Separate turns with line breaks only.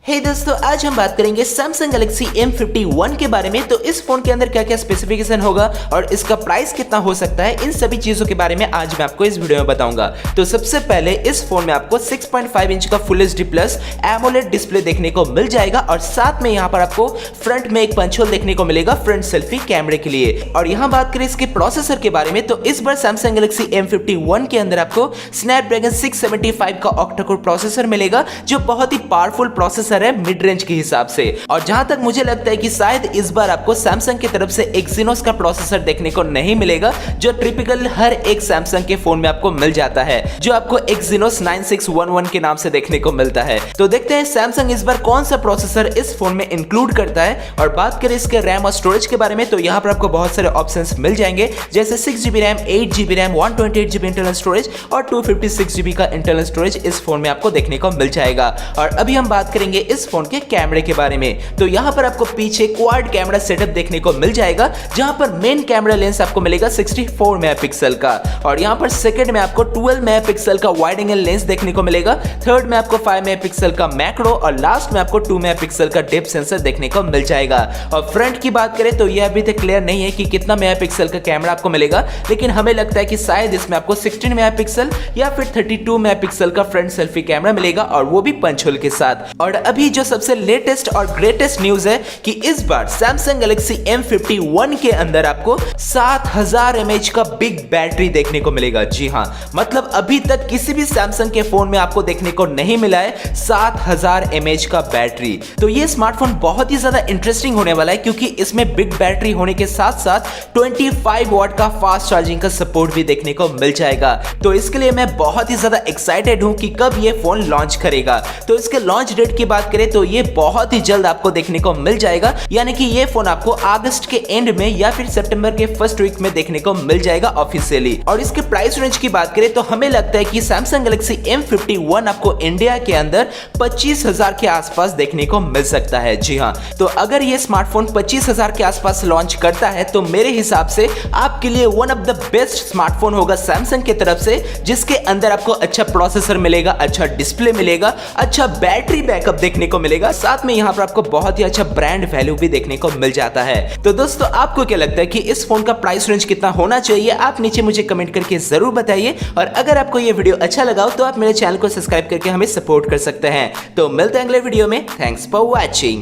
दोस्तों, आज हम बात करेंगे सैमसंग गैलेक्सी M51 के बारे में। तो इस फोन के अंदर क्या क्या स्पेसिफिकेशन होगा और इसका प्राइस कितना हो सकता है, इन सभी चीजों के बारे में आज मैं आपको इस वीडियो में बताऊंगा। तो सबसे पहले इस फोन में आपको 6.5 इंच का full HD plus AMOLED display देखने को मिल जाएगा और साथ में यहाँ पर आपको फ्रंट में एक पंच होल देखने को मिलेगा फ्रंट सेल्फी कैमरे के लिए। और यहाँ बात करें इसके प्रोसेसर के बारे में, तो इस बार सैमसंग गैलेक्सी M51 के अंदर आपको स्नैपड्रैगन 675 का ऑक्टा कोर प्रोसेसर मिलेगा, जो बहुत ही पावरफुल प्रोसेसर है मिड रेंज के हिसाब से। और जहां तक मुझे लगता है कि शायद इस बार आपको सैमसंग की तरफ से एक्सिनोस का प्रोसेसर देखने को नहीं मिलेगा, जो टिपिकल हर एक सैमसंग के फोन में आपको मिल जाता है, जो आपको एक्सिनोस 9611 के नाम से देखने को मिलता है। तो देखते हैं सैमसंग इस बार कौन सा प्रोसेसर इस फोन में इंक्लूड करता है। और बात करें इसके रैम और स्टोरेज के बारे में, तो यहाँ पर आपको बहुत सारे ऑप्शंस मिल जाएंगे, जैसे 6GB RAM, 8GB RAM, 128GB internal storage और 256GB का इंटरनल स्टोरेज इस फोन में आपको देखने को मिल जाएगा। और अभी हम बात करेंगे इस फोन के कैमरे के बारे में। तो यहाँ पर आपको पीछे क्वाड कैमरा सेटअप देखने को मिल जाएगा, जहां पर मेन कैमरा लेंस आपको मिलेगा 64 मेगापिक्सल का, और यहाँ पर सेकंड में आपको 12 मेगापिक्सल का वाइड एंगल लेंस देखने को मिलेगा, थर्ड में आपको 5 मेगापिक्सल का मैक्रो और लास्ट में आपको 2 मेगापिक्सल का डेप्थ सेंसर देखने को मिल जाएगा। और फ्रंट की बात करें तो यह अभी तक क्लियर नहीं है कि कितना मेगापिक्सल का कैमरा आपको मिलेगा, लेकिन हमें लगता है कि शायद इसमें आपको 16 मेगापिक्सल या फिर 32 मेगापिक्सल का फ्रंट सेल्फी कैमरा मिलेगा, और वो भी पंच होल के साथ। और अभी जो सबसे लेटेस्ट और ग्रेटेस्ट न्यूज है कि इस बार सैमसंग गैलेक्सी M51 के अंदर आपको 7000 mAh का बिग बैटरी देखने को मिलेगा। जी हां, मतलब अभी तक किसी भी सैमसंग के फोन में आपको देखने को नहीं मिला है 7000 mAh का बैटरी। तो ये स्मार्टफोन बहुत ही ज्यादा इंटरेस्टिंग होने वाला है, क्योंकि इसमें बिग बैटरी होने के साथ साथ 25 वॉट का फास्ट चार्जिंग का सपोर्ट भी देखने को मिल जाएगा। तो इसके लिए मैं बहुत ही ज्यादा एक्साइटेड हूं कि कब ये फोन लॉन्च करेगा। तो इसके लॉन्च डेट की बात करें तो ये बहुत ही जल्द आपको देखने को मिल जाएगा, यानी कि ये फोन आपको अगस्त के एंड में या फिर सितंबर के फर्स्ट वीक में देखने को मिल जाएगा ऑफिशियली। और इसके प्राइस रेंज की बात करें तो हमें लगता है कि सैमसंग गैलेक्सी M51 आपको इंडिया के अंदर 25,000 के आसपास देखने को मिल सकता है। जी हाँ, तो अगर ये स्मार्टफोन 25,000 के आसपास लॉन्च करता है तो मेरे हिसाब से आपके लिए one of the best smartphone होगा सैमसंग की तरफ से, जिसके अंदर आपको अच्छा प्रोसेसर मिलेगा, अच्छा डिस्प्ले मिलेगा, अच्छा बैटरी बैकअप देखने को मिलेगा, साथ में यहाँ पर आपको बहुत ही अच्छा ब्रांड वैल्यू भी देखने को मिल जाता है। तो दोस्तों, आपको क्या लगता है कि इस फोन का प्राइस रेंज कितना होना चाहिए? आप नीचे मुझे कमेंट करके जरूर बताइए। और अगर आपको ये वीडियो अच्छा लगा हो तो आप मेरे चैनल को सब्सक्राइब करके हमें सपोर्ट कर सकते हैं। तो मिलते हैं अगले वीडियो में। Thanks for watching.